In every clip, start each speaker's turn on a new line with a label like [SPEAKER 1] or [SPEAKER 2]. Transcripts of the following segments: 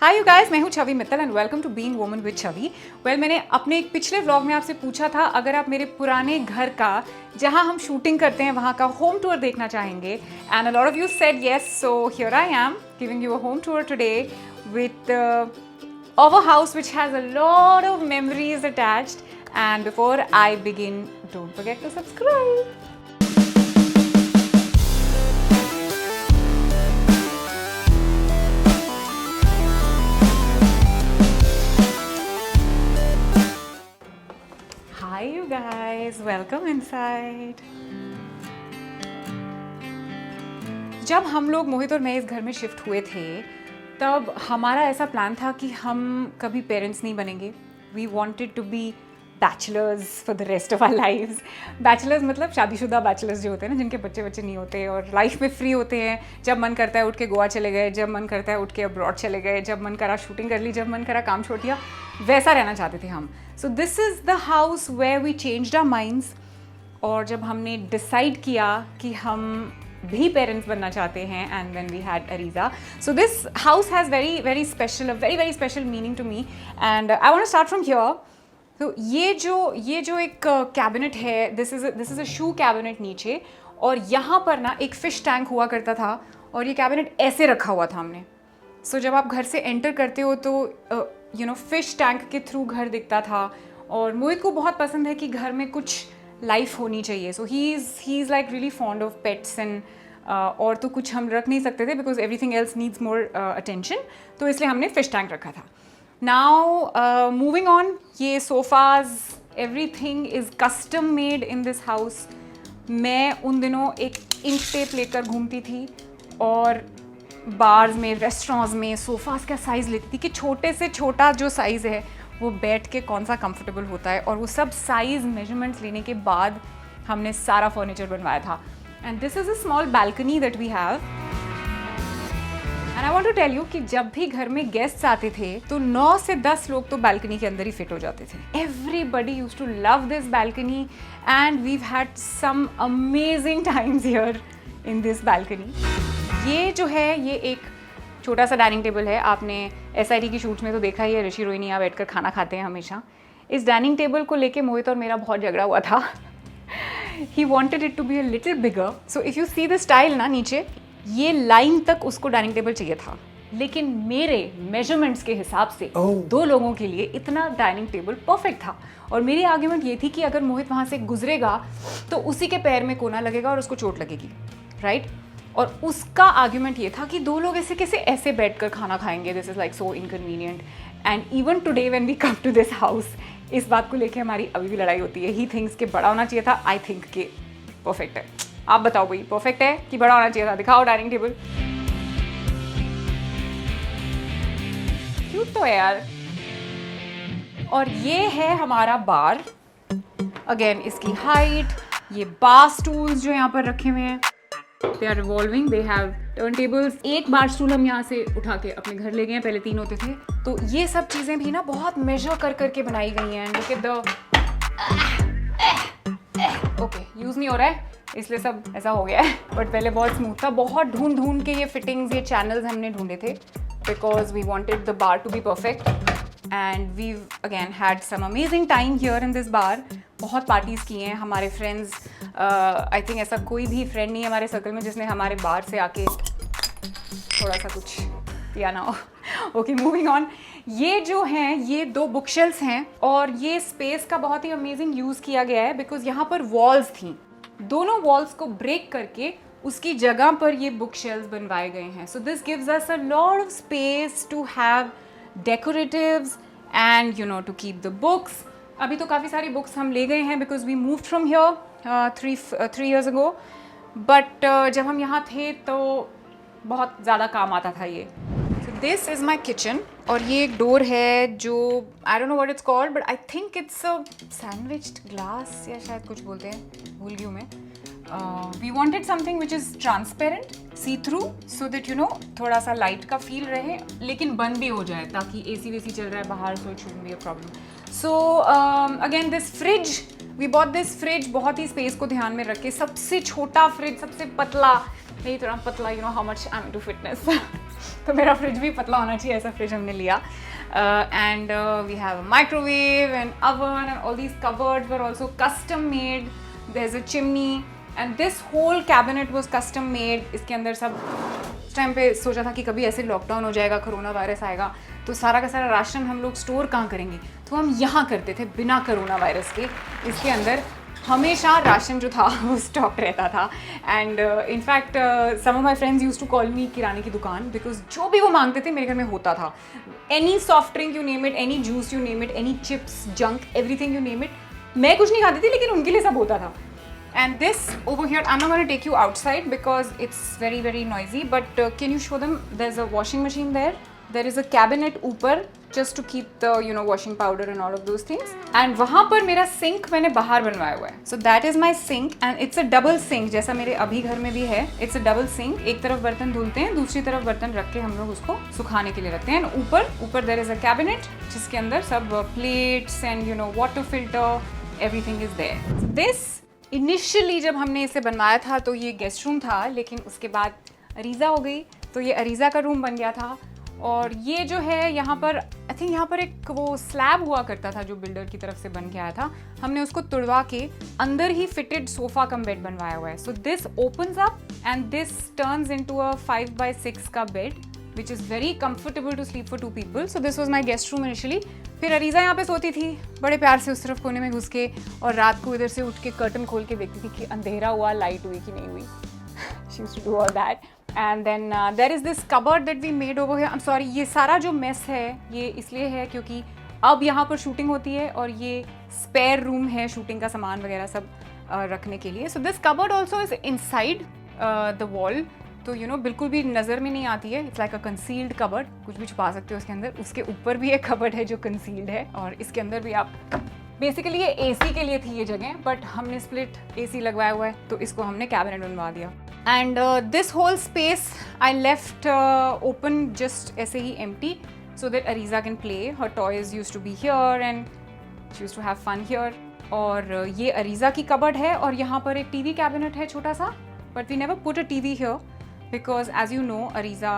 [SPEAKER 1] Hi you guys, मैं हूँ Chhavi Mittal and welcome to being woman with Chhavi. मैंने अपने एक पिछले व्लॉग में आपसे पूछा था अगर आप मेरे पुराने घर का जहाँ हम शूटिंग करते हैं वहाँ का होम टूर देखना चाहेंगे, and a lot of you said yes, so here I am giving you a home tour today with of a house which has a lot of memories attached. And before I begin, don't forget to subscribe. Hi you guys, welcome inside. जब हम लोग मोहित और मैं इस घर में shift हुए थे तब हमारा ऐसा प्लान था कि हम कभी पेरेंट्स नहीं बनेंगे. We wanted to be bachelors for the rest of our lives. Bachelors मतलब शादीशुदा बैचलर्स जो होते हैं ना, जिनके बच्चे बच्चे नहीं होते और लाइफ में फ्री होते हैं. जब मन करता है उठ के गोवा चले गए, जब मन करता है उठ के अब्रॉड चले गए, जब मन करा शूटिंग कर ली, जब मन करा काम छोड़ दिया. वैसा रहना चाहते थे हम. So this is the house where we changed our minds. और जब हमने डिसाइड किया कि हम भी पेरेंट्स बनना चाहते हैं, and when we had Areeza, so this house has very very special, a very very special meaning to me. And I want to start from here. तो ये जो एक कैबिनेट है, this is a shoe cabinet नीचे, और यहाँ पर ना एक फ़िश टैंक हुआ करता था और ये कैबिनेट ऐसे रखा हुआ था हमने. सो जब आप घर से एंटर करते हो तो यू नो फ़िश टैंक के थ्रू घर दिखता था. और मोहित को बहुत पसंद है कि घर में कुछ लाइफ होनी चाहिए. So he is like really fond of pets and और तो कुछ हम रख नहीं सकते थे because everything else needs more attention. तो इसलिए हमने फ़िश टैंक रखा था. नाउ मूविंग ऑन, ये sofas, everything is custom made in this house. मैं उन दिनों एक इंक टेप लेकर घूमती थी और बार्स में, रेस्टोरेंट्स में सोफ़ाज़ का साइज़ लेती थी कि छोटे से छोटा जो साइज़ है वो बैठ के कौन सा कंफर्टेबल होता है. और वो सब साइज़ मेजरमेंट्स लेने के बाद हमने सारा फर्नीचर बनवाया था. And this is a small balcony that we have. And I want to tell you कि जब भी घर में गेस्ट्स आते थे तो 9 से 10 लोग तो बालकनी के अंदर ही फिट हो जाते थे. Everybody used to love this balcony and we've had some amazing times here in this balcony. ये जो है ये एक छोटा सा डाइनिंग टेबल है. आपने SIT की शूट्स में तो देखा ही है, ऋषि रोहिणी यहाँ बैठकर खाना खाते हैं हमेशा. इस डाइनिंग टेबल को लेके मोहित और मेरा बहुत झगड़ा हुआ था. He wanted it to be a little bigger. So if you see the style ना, नीचे ये लाइन तक उसको डाइनिंग टेबल चाहिए था, लेकिन मेरे मेजरमेंट्स के हिसाब से दो लोगों के लिए इतना डाइनिंग टेबल परफेक्ट था. और मेरी आर्ग्यूमेंट ये थी कि अगर मोहित वहाँ से गुजरेगा तो उसी के पैर में कोना लगेगा और उसको चोट लगेगी, राइट? और उसका आर्ग्यूमेंट ये था कि दो लोग ऐसे कैसे ऐसे बैठकर खाना खाएंगे, this is like so inconvenient. And even today when we come to this house, इस बात को लेके हमारी अभी भी लड़ाई होती है. ही थिंक्स कि बड़ा होना चाहिए था, आई थिंक कि परफेक्ट है. आप बताओ भाई, परफेक्ट है कि बड़ा होना चाहिए था? दिखाओ डाइनिंग टेबल. क्यूट तो है यार. और ये है हमारा बार. अगेन इसकी हाइट, ये बार स्टूल्स जो यहाँ पर रखे हुए हैं, they are revolving, they have turn tables. एक बार स्टूल हम यहाँ से उठा के अपने घर ले गए हैं, पहले 3 होते थे. तो ये सब चीज़ें भी ना बहुत मेजर कर करके बनाई गई हैं. Look at the, okay use नहीं हो रहा है इसलिए सब ऐसा हो गया है, बट पहले बहुत स्मूथ था. बहुत ढूंढ के ये फिटिंग्स, ये चैनल्स हमने ढूंढे थे because we wanted the bar to be perfect. And we again had some amazing time here in this bar. बहुत पार्टीज़ की हैं हमारे फ्रेंड्स. आई थिंक ऐसा कोई भी फ्रेंड नहीं है हमारे सर्कल में जिसने हमारे बार से आके थोड़ा सा कुछ पिया ना हो. Okay, moving on. ये जो हैं ये 2 बुक शेल्फ्स हैं और ये स्पेस का बहुत ही अमेजिंग यूज़ किया गया है बिकॉज यहाँ पर वॉल्स थी. दोनों वॉल्स को ब्रेक करके उसकी जगह पर ये बुक शेल्फ्स बनवाए गए हैं. So this gives us a lot of space to have decoratives and you know to keep the books. अभी तो काफ़ी सारी बुक्स हम ले गए हैं because we moved from here 3 years ago. But जब हम यहाँ थे तो बहुत ज़्यादा काम आता था ये. So this is my kitchen. और ये एक डोर है जो I don't know what it's called, but I think it's a sandwiched glass या शायद कुछ बोलते हैं, भूल गई हूँ मैं. We wanted something which is transparent, see through, so that you know थोड़ा सा लाइट का फील रहे लेकिन बंद भी हो जाए ताकि AC वेसी चल रहा है बाहर, so it shouldn't be a problem. So again this fridge, we bought this fridge बहुत ही स्पेस को ध्यान में रख के. सबसे छोटा फ्रिज, सबसे पतला, नहीं थोड़ा पतला, you know how much I am into fitness. तो मेरा फ्रिज भी पतला होना चाहिए, ऐसा फ्रिज हमने लिया. And we have a microwave and oven, and all these cupboards were also custom made. There's a chimney and this whole cabinet was custom made. इसके अंदर सब उस टाइम पे सोचा था कि कभी ऐसे लॉकडाउन हो जाएगा, कोरोना वायरस आएगा, तो सारा का सारा राशन हम लोग स्टोर कहाँ करेंगे, तो हम यहाँ करते थे बिना कोरोना वायरस के. इसके अंदर हमेशा राशन जो था वो स्टॉक रहता था. And in fact some of my friends used to call me किराने की दुकान, बिकॉज जो भी वो मांगते थे मेरे घर में होता था. Any soft drink you name it, any juice you name it, any chips, junk, everything you name it. मैं कुछ नहीं खाती थी लेकिन उनके लिए सब होता था. And this over here, I'm not going to take you outside because it's very very noisy, but can you show them? There's a washing machine there. There is a cabinet ऊपर just to keep the washing powder and all of those things. And वहाँ पर मेरा sink मैंने बाहर बनवाया हुआ है. So that is my sink and it's a double sink जैसा मेरे अभी घर में भी है. It's a double sink. एक तरफ बर्तन धुलते हैं, दूसरी तरफ बर्तन रख के हम लोग उसको सुखाने के लिए रखते हैं. ऊपर there is a cabinet जिसके अंदर सब plates and water filter, everything is there. So this initially जब हमने इसे बनवाया था तो ये गेस्ट रूम था, लेकिन उसके बाद अरीज़ा हो गई तो ये अरीज़ा का रूम बन गया था. और ये जो है यहाँ पर आई थिंक यहाँ पर एक वो स्लैब हुआ करता था जो बिल्डर की तरफ से बन के आया था, हमने उसको तुड़वा के अंदर ही फिटेड सोफ़ा कम बेड बनवाया हुआ है. So this opens up and this turns into a 5x6 का bed which is very comfortable to sleep for 2 people. So this was my guest room initially. फिर अरीज़ा यहाँ पे सोती थी बड़े प्यार से उस तरफ कोने में घुस के, और रात को इधर से उठ के कर्टन खोल के देखती थी कि अंधेरा हुआ, लाइट हुई कि नहीं हुई. She used to do all that. And then there is this cupboard that we made over here. I'm sorry, ये सारा जो mess है ये इसलिए है क्योंकि अब यहाँ पर शूटिंग होती है और ये स्पेयर रूम है शूटिंग का सामान वगैरह सब रखने के लिए. So this cupboard also is inside the wall. तो बिल्कुल भी नज़र में नहीं आती है. It's like a concealed cupboard, कुछ भी छुपा सकते हो उसके अंदर. उसके ऊपर भी एक कबर्ड है जो कंसील्ड है, और इसके अंदर भी आप बेसिकली ये एसी के लिए थी ये जगह, बट हमने स्प्लिट एसी लगवाया हुआ है तो इसको हमने कैबिनेट बनवा दिया. And this whole space I left open just ऐसे ही empty so that Areeza can play. Her toys used to be here and she used to have fun here. और ये अरीज़ा की कबर्ड है और यहाँ पर एक टीवी कैबिनेट है छोटा सा, but we never put a TV here because as you know Areeza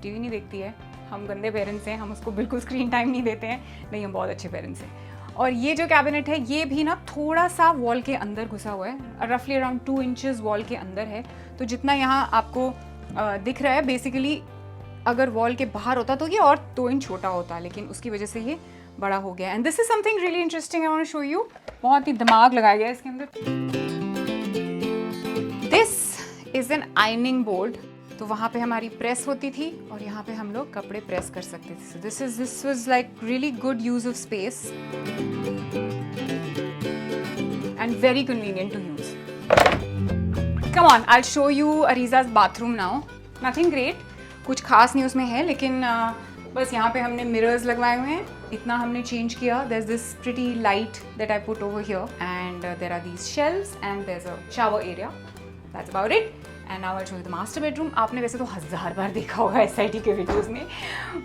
[SPEAKER 1] TV नहीं देखती है. हम गंदे पेरेंट्स हैं, हम उसको बिल्कुल स्क्रीन टाइम नहीं देते हैं. नहीं, हम बहुत अच्छे पेरेंट्स हैं. और ये जो कैबिनेट है ये भी ना थोड़ा सा वॉल के अंदर घुसा हुआ है, रफली अराउंड 2 इंचेस वॉल के अंदर है. तो जितना यहाँ आपको दिख रहा है बेसिकली अगर वॉल के बाहर होता तो ये और 2 इंच छोटा होता, लेकिन उसकी वजह से ये बड़ा हो गया. And this is something really interesting I want to show you. बहुत ही दिमाग लगाया गया है इसके अंदर. This is an ironing board. तो वहाँ पे हमारी प्रेस होती थी और यहाँ पे हम लोग कपड़े प्रेस कर सकते थे. So this was like really good use of space and very convenient to use. Come on, I will show you Areeza's bathroom now. Nothing great, कुछ खास नहीं उसमें है, लेकिन बस यहाँ पे हमने मिरर्स लगवाए हुए हैं, इतना हमने चेंज किया. There is this pretty light that I put over here and there are these shelves and there is a shower area. That's about it. And now I show you the master bedroom. आपने वैसे तो 1000 बार देखा होगा SIT के videos में,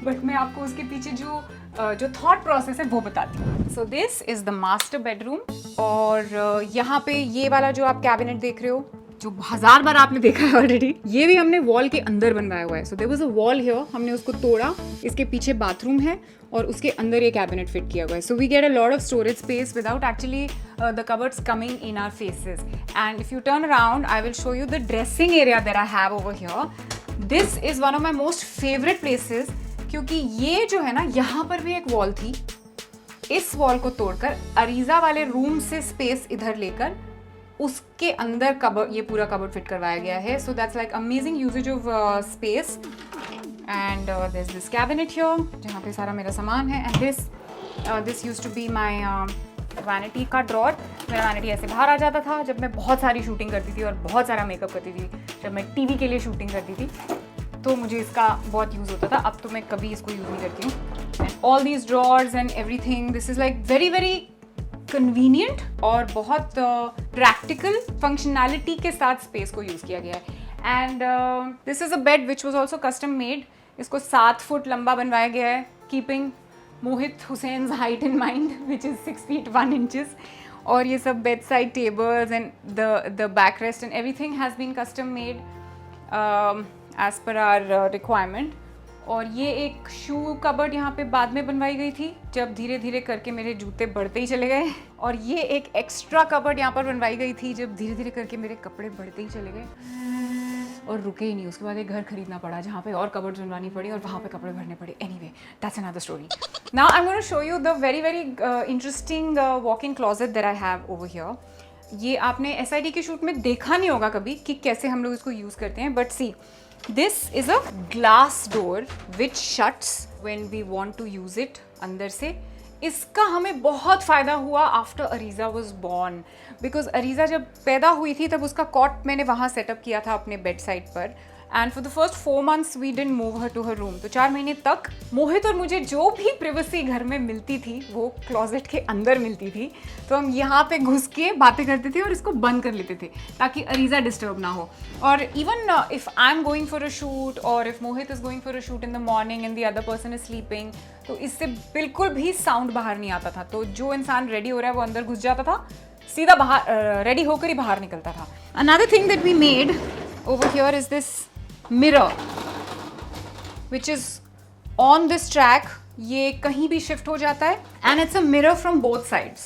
[SPEAKER 1] but मैं आपको उसके पीछे जो थॉट प्रोसेस है वो बताती हूँ. सो this is the master bedroom. और यहाँ पे ये वाला जो आप कैबिनेट देख रहे हो जो 1000 बार आपने देखा है ऑलरेडी, ये भी हमने वॉल के अंदर बनवाया हुआ है. So there was a wall here, हमने उसको तोड़ा, इसके पीछे बाथरूम है और उसके अंदर ये कैबिनेट फिट किया हुआ है. So we get a lot of storage space without actually the cupboards coming in our faces. And if you turn around I will show you the dressing area that I have over here. This is one of my most favourite places क्योंकि ये जो है ना, यहाँ पर भी एक wall थी, इस वॉल को तोड़कर अरीज़ा वाले रूम से स्पेस इधर लेकर उसके अंदर कबर्ड, ये पूरा कबर्ड फिट करवाया गया है. So that's like amazing uses of space. And there is this cabinet here जहाँ पे सारा मेरा सामान है. And this used to be my vanity का ड्रॉर. मेरा वैनिटी ऐसे बाहर आ जाता था जब मैं बहुत सारी शूटिंग करती थी और बहुत सारा मेकअप करती थी. जब मैं टीवी के लिए शूटिंग करती थी तो मुझे इसका बहुत यूज़ होता था. अब तो मैं कभी इसको यूज़ नहीं करती हूँ. And all these drawers and everything, this is like very very convenient और बहुत प्रैक्टिकल फंक्शनैलिटी के साथ स्पेस को यूज़ किया गया है. And this is a bed which was also custom made. इसको 7 फुट लंबा बनवाया गया है, keeping Mohit Hussain height in mind which is 6 feet 1 inches. और ये सब bed side tables and the back rest and everything has been custom made as per our requirement. और ये एक शू कबर्ड यहाँ पे बाद में बनवाई गई थी, जब धीरे धीरे करके मेरे जूते बढ़ते ही चले गए। और ये एक एक्स्ट्रा कबर्ड यहाँ पर बनवाई गई थी, जब धीरे धीरे करके मेरे कपड़े बढ़ते ही चले गए और रुके ही नहीं। उसके बाद एक घर खरीदना पड़ा जहाँ पे और कबर्ड बनवानी पड़ी और वहाँ पे कपड़े भरने पड़े। Anyway, that's another story. Now I am gonna show you the very very interesting walk-in closet that I have over here. ये आपने SID के शूट में देखा नहीं होगा कभी कि कैसे हम लोग इसको यूज़ करते हैं, but see, this is a glass door which shuts when we want to use it अंदर से। इसका हमें बहुत फ़ायदा हुआ after Areeza was born, because Areeza जब पैदा हुई थी तब उसका कॉट मैंने वहाँ सेटअप किया था अपने बेड साइड पर, and for the first 4 months we didn't move her to her room. तो 4 महीने तक मोहित और मुझे जो भी प्रिवेसी घर में मिलती थी वो क्लोजेट के अंदर मिलती थी। तो हम यहाँ पे घुस के बातें करते थे और इसको बंद कर लेते थे ताकि अरीज़ा डिस्टर्ब ना हो। और even if I am going for a shoot और if Mohit is going for a shoot in the morning and the other person is sleeping, तो इससे बिल्कुल भी साउंड बाहर नहीं आता था। तो जो इंसान रेडी हो रहा है वो अंदर घुस जाता था, सीधा बाहर रेडी होकर ही बाहर निकलता था। Another thing that we made over here is this mirror which is on this track. ये कहीं भी शिफ्ट हो जाता है and it's a mirror from both sides,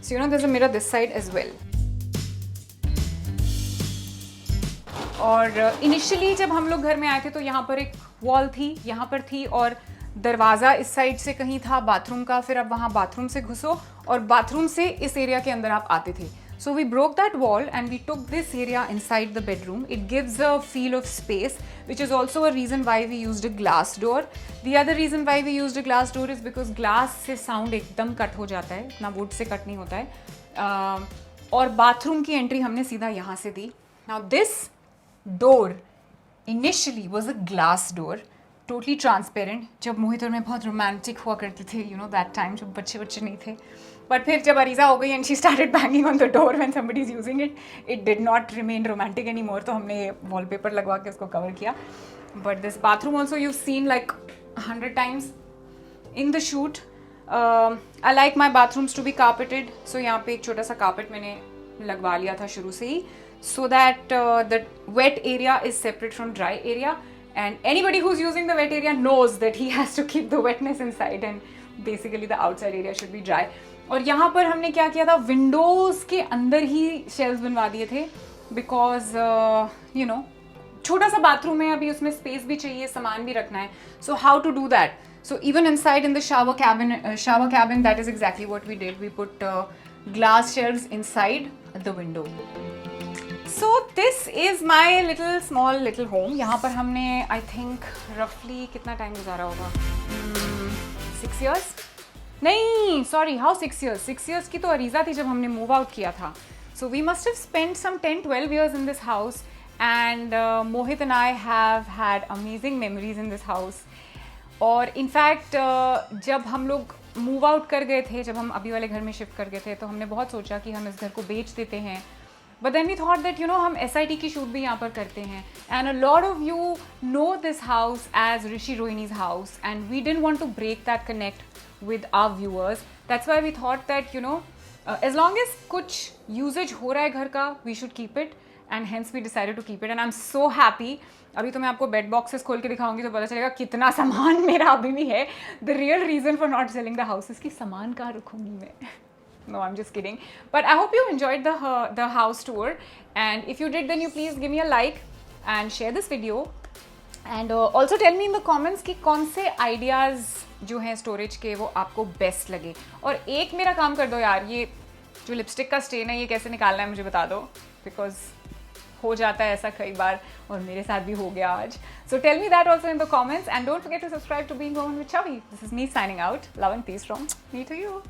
[SPEAKER 1] so you know there's a mirror this side as well. और initially जब हम लोग घर में आए थे तो यहाँ पर एक वॉल थी, यहाँ पर थी, और दरवाज़ा इस साइड से कहीं था बाथरूम का। फिर अब वहाँ बाथरूम से घुसो और बाथरूम से इस एरिया के अंदर आप आते थे। So we broke that wall and we took this area inside the bedroom. It gives a feel of space, which is also a reason why we used a glass door. The other reason why we used a glass door is because glass से sound एकदम cut हो जाता है, ना wood से cut नहीं होता है। और बाथरूम की एंट्री हमने सीधा यहाँ से दी। Now this door initially was a glass door, totally transparent. जब मोहित और मैं बहुत रोमांटिक हुआ करते थे, you know that time, जब बच्चे नहीं थे। बट फिर जब अरीज़ा हो गई and she started banging on the door when somebody is using it, it did not remain romantic any more. तो हमने वॉलपेपर लगवा के उसको कवर किया। But this bathroom also you seen like 100 times in the shoot. I like my bathrooms to be carpeted, so यहाँ पे एक छोटा सा कार्पेट मैंने लगवा लिया था शुरू से ही, so that the wet area is separate from dry area, and anybody who's using the wet area knows that he has to keep the wetness inside and basically the outside area should be dry. और यहाँ पर हमने क्या किया था, Windows के अंदर ही shelves बनवा दिए थे, बिकॉज यू नो छोटा सा बाथरूम है, अभी उसमें स्पेस भी चाहिए, सामान भी रखना है। So how to do that? So even inside in the shower cabin, that is exactly what we did. We put glass shelves inside the window. So this is my small little home. यहाँ पर हमने I think roughly कितना time गुजारा होगा? 6 years? नहीं, sorry, how 6 years? 6 years की तो अरीज़ा थी जब हमने move out किया था. So we must have spent some 10-12 years in this house, and Mohit and I have had amazing memories in this house. और इनफैक्ट जब हम लोग मूव आउट कर गए थे, जब हम अभी वाले घर में शिफ्ट कर गए थे, तो हमने बहुत सोचा कि हम इस घर को बेच देते हैं। But then we thought that you know हम SIT की शूट भी यहाँ पर करते हैं, and a lot of you know this house as Rishi Rohini's house, and we didn't want to break that connect with our viewers. That's why we thought that you know as long as कुछ usages हो रहा है घर का, we should keep it, and hence we decided to keep it, and I am so happy. अभी तो मैं आपको बेड बॉक्सेस खोल के दिखाऊंगी तो पता चलेगा कितना सामान मेरा अभी भी है. The real reason for not selling the house is कि सामान कहाँ रखूंगी मैं. No, I'm just kidding. But I hope you enjoyed the house tour, and if you did, then you please give me a like and share this video, and also tell me in the comments कि कौन से ideas जो हैं storage के वो आपको best लगे. और एक मेरा काम कर दो यार, ये जो लिपस्टिक का स्टेन है ये कैसे निकालना है मुझे बता दो, because हो जाता है ऐसा कई बार और मेरे साथ भी हो गया आज. So tell me that also in the comments, and don't forget to subscribe to Being Woman with Chavi. This is me signing out. Love and peace from me to you.